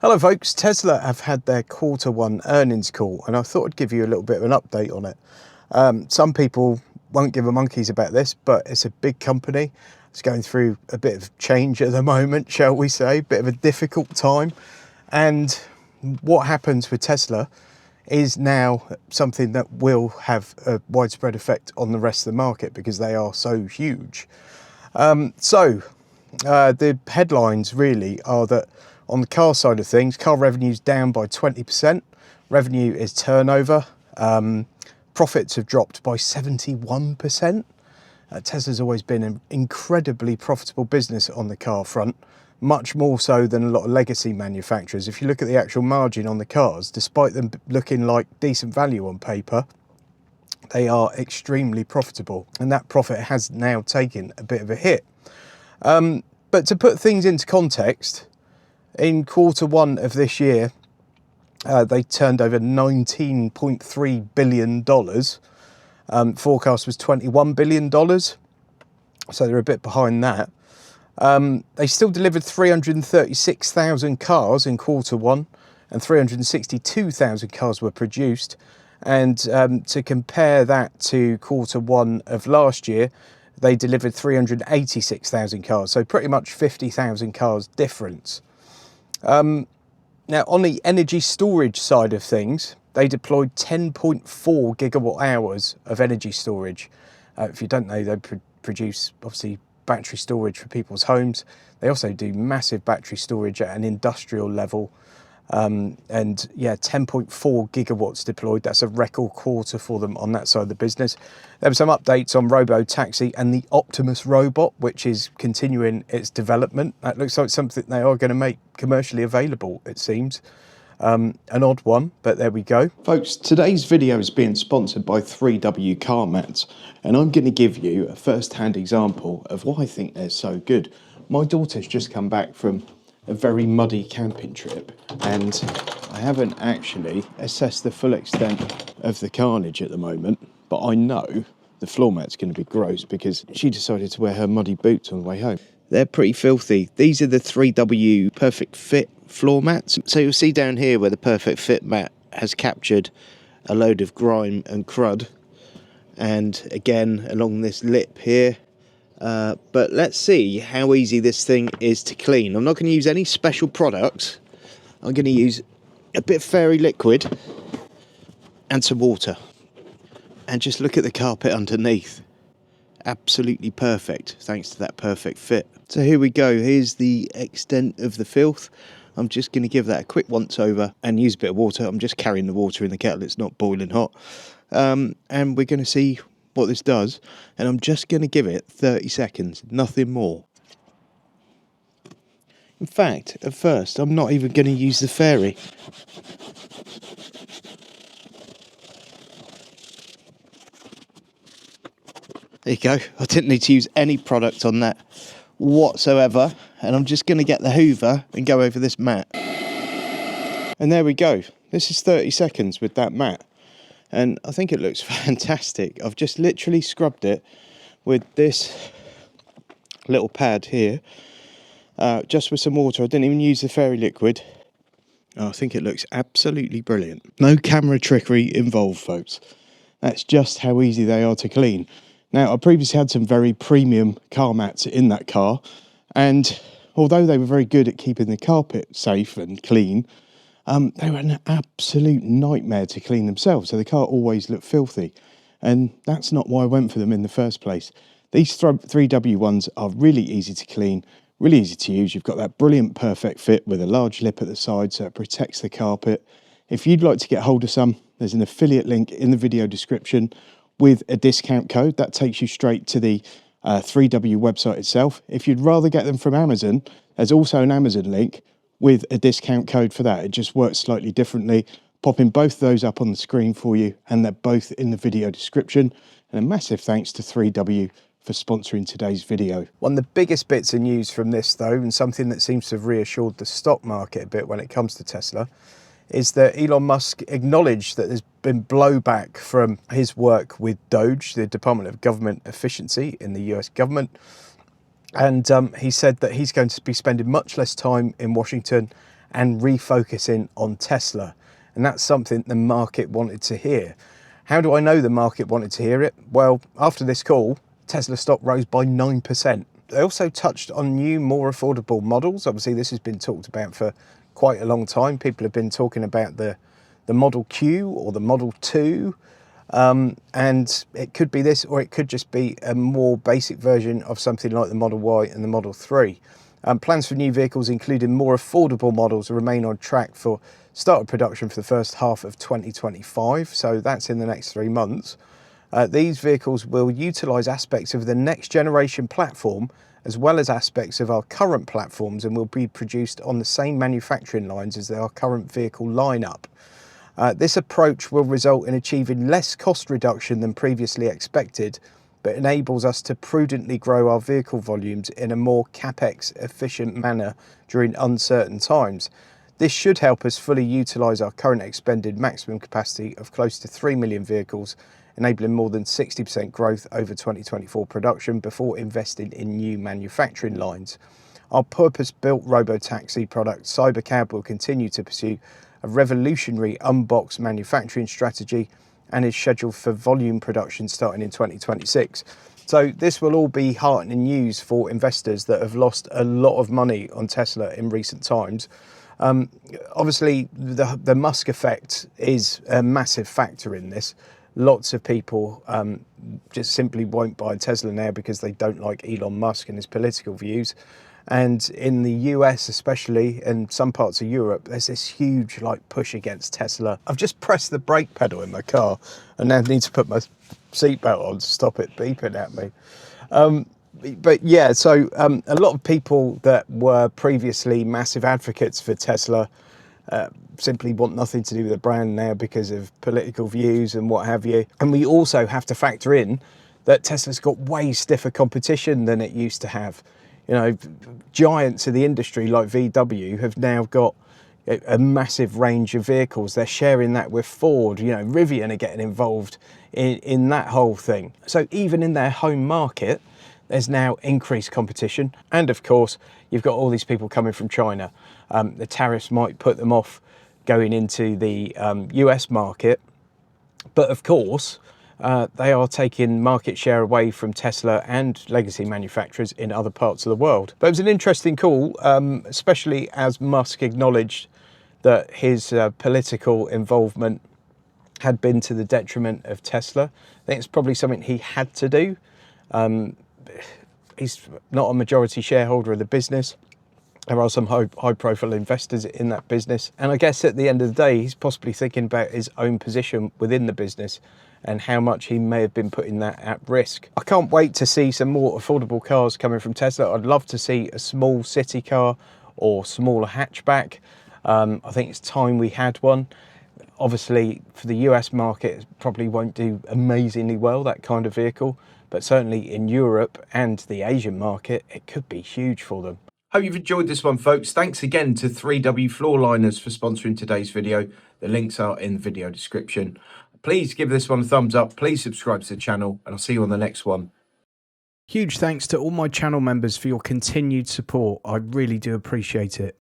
Hello folks, Tesla have had their Q1 earnings call and I thought I'd give you a little bit of an update on it. Some people won't give a monkeys about this, but it's a big company. It's going through a bit of change at the moment, shall we say, bit of a difficult time. And what happens with Tesla is now something that will have a widespread effect on the rest of the market because they are so huge. The headlines really are that on the car side of things, car revenue's down by 20%. Revenue is turnover. Profits have dropped by 71%. Tesla's always been an incredibly profitable business on the car front, much more so than a lot of legacy manufacturers. If you look at the actual margin on the cars, despite them looking like decent value on paper, they are extremely profitable. And that profit has now taken a bit of a hit. But to put things into context, in Q1 of this year, they turned over $19.3 billion. Forecast was $21 billion. So they're a bit behind that. They still delivered 336,000 cars in Q1 and 362,000 cars were produced. And to compare that to Q1 of last year, they delivered 386,000 cars. So pretty much 50,000 cars difference. Now, on the energy storage side of things, they deployed 10.4 gigawatt hours of energy storage. If you don't know, they produce, obviously, battery storage for people's homes. They also do massive battery storage at an industrial level. And yeah, 10.4 gigawatts deployed. That's a record quarter for them on that side of the business. There were some updates on Robo-Taxi and the Optimus robot, which is continuing its development. That looks like something they are going to make commercially available, it seems. An odd one, but there we go. Folks, today's video is being sponsored by 3W car mats, and I'm going to give you a first-hand example of why I think they're so good. My daughter's just come back from a very muddy camping trip, and I haven't actually assessed the full extent of the carnage at the moment, but I know the floor mat's going to be gross because she decided to wear her muddy boots on the way home. They're pretty filthy. These are the 3W Perfect Fit floor mats. So you'll see down here where the Perfect Fit mat has captured a load of grime and crud, and again along this lip here. But let's see how easy this thing is to clean. I'm not going to use any special products. I'm going to use a bit of fairy liquid and some water. And just look at the carpet underneath. Absolutely perfect, thanks to that Perfect Fit. So here we go. Here's the extent of the filth. I'm just going to give that a quick once over and use a bit of water. I'm just carrying the water in the kettle. It's not boiling hot. And we're going to see what this does, and I'm just going to give it 30 seconds, nothing more. In fact, at first, I'm not even going to use the fairy. There you go. I didn't need to use any product on that whatsoever, and I'm just going to get the hoover and go over this mat. And there we go. This is 30 seconds with that mat. And I think it looks fantastic. I've just literally scrubbed it with this little pad here, just with some water. I didn't even use the fairy liquid. Oh, I think it looks absolutely brilliant. No camera trickery involved, folks. That's just how easy they are to clean. Now, I previously had some very premium car mats in that car, and although they were very good at keeping the carpet safe and clean, they were an absolute nightmare to clean themselves, so the car always looked filthy, and that's not why I went for them in the first place. These 3W ones are really easy to clean, really easy to use. You've got that brilliant Perfect Fit with a large lip at the side, so it protects the carpet. If you'd like to get hold of some, there's an affiliate link in the video description with a discount code. That takes you straight to the 3W website itself. If you'd rather get them from Amazon, there's also an Amazon link with a discount code for that. It just works slightly differently. Popping both of those up on the screen for you, and they're both in the video description. And a massive thanks to 3W for sponsoring today's video. One of the biggest bits of news from this though, and something that seems to have reassured the stock market a bit when it comes to Tesla, is that Elon Musk acknowledged that there's been blowback from his work with DOGE, the Department of Government Efficiency in the US government. And he said that he's going to be spending much less time in Washington and refocusing on Tesla. And that's something the market wanted to hear. How do I know the market wanted to hear it? Well, after this call, Tesla stock rose by 9%. They also touched on new, more affordable models. Obviously, this has been talked about for quite a long time. People have been talking about the Model Q or the Model 2. And it could be this, or it could just be a more basic version of something like the Model Y and the Model 3. Plans for new vehicles, including more affordable models, remain on track for start of production for the first half of 2025. So that's in the next 3 months. These vehicles will utilise aspects of the next generation platform as well as aspects of our current platforms, and will be produced on the same manufacturing lines as our current vehicle lineup. This approach will result in achieving less cost reduction than previously expected, but enables us to prudently grow our vehicle volumes in a more capex efficient manner during uncertain times. This should help us fully utilise our current expended maximum capacity of close to 3 million vehicles, enabling more than 60% growth over 2024 production before investing in new manufacturing lines. Our purpose-built robo-taxi product, Cybercab, will continue to pursue a revolutionary unboxed manufacturing strategy and is scheduled for volume production starting in 2026. So this will all be heartening news for investors that have lost a lot of money on Tesla in recent times. Obviously, the Musk effect is a massive factor in this. Lots of people just simply won't buy Tesla now because they don't like Elon Musk and his political views. And in the US, especially, and some parts of Europe, there's this huge push against Tesla. I've just pressed the brake pedal in my car and now need to put my seatbelt on to stop it beeping at me. But yeah, so a lot of people that were previously massive advocates for Tesla simply want nothing to do with the brand now because of political views and what have you. And we also have to factor in that Tesla's got way stiffer competition than it used to have. You know, giants of the industry like VW have now got a massive range of vehicles. They're sharing that with Ford. You know, Rivian are getting involved in that whole thing. So even in their home market, there's now increased competition. And of course, you've got all these people coming from China. The tariffs might put them off going into the US market. But of course, they are taking market share away from Tesla and legacy manufacturers in other parts of the world. But it was an interesting call, especially as Musk acknowledged that his political involvement had been to the detriment of Tesla. I think it's probably something he had to do. He's not a majority shareholder of the business. There are some high-profile investors in that business. And I guess at the end of the day, he's possibly thinking about his own position within the business and how much he may have been putting that at risk. I can't wait to see some more affordable cars coming from Tesla. I'd love to see a small city car or smaller hatchback. I think it's time we had one. Obviously, for the US market, it probably won't do amazingly well, that kind of vehicle. But certainly in Europe and the Asian market, it could be huge for them. Hope you've enjoyed this one, folks. Thanks again to 3W Floorliners for sponsoring today's video. The links are in the video description. Please give this one a thumbs up. Please subscribe to the channel, and I'll see you on the next one. Huge thanks to all my channel members for your continued support. I really do appreciate it.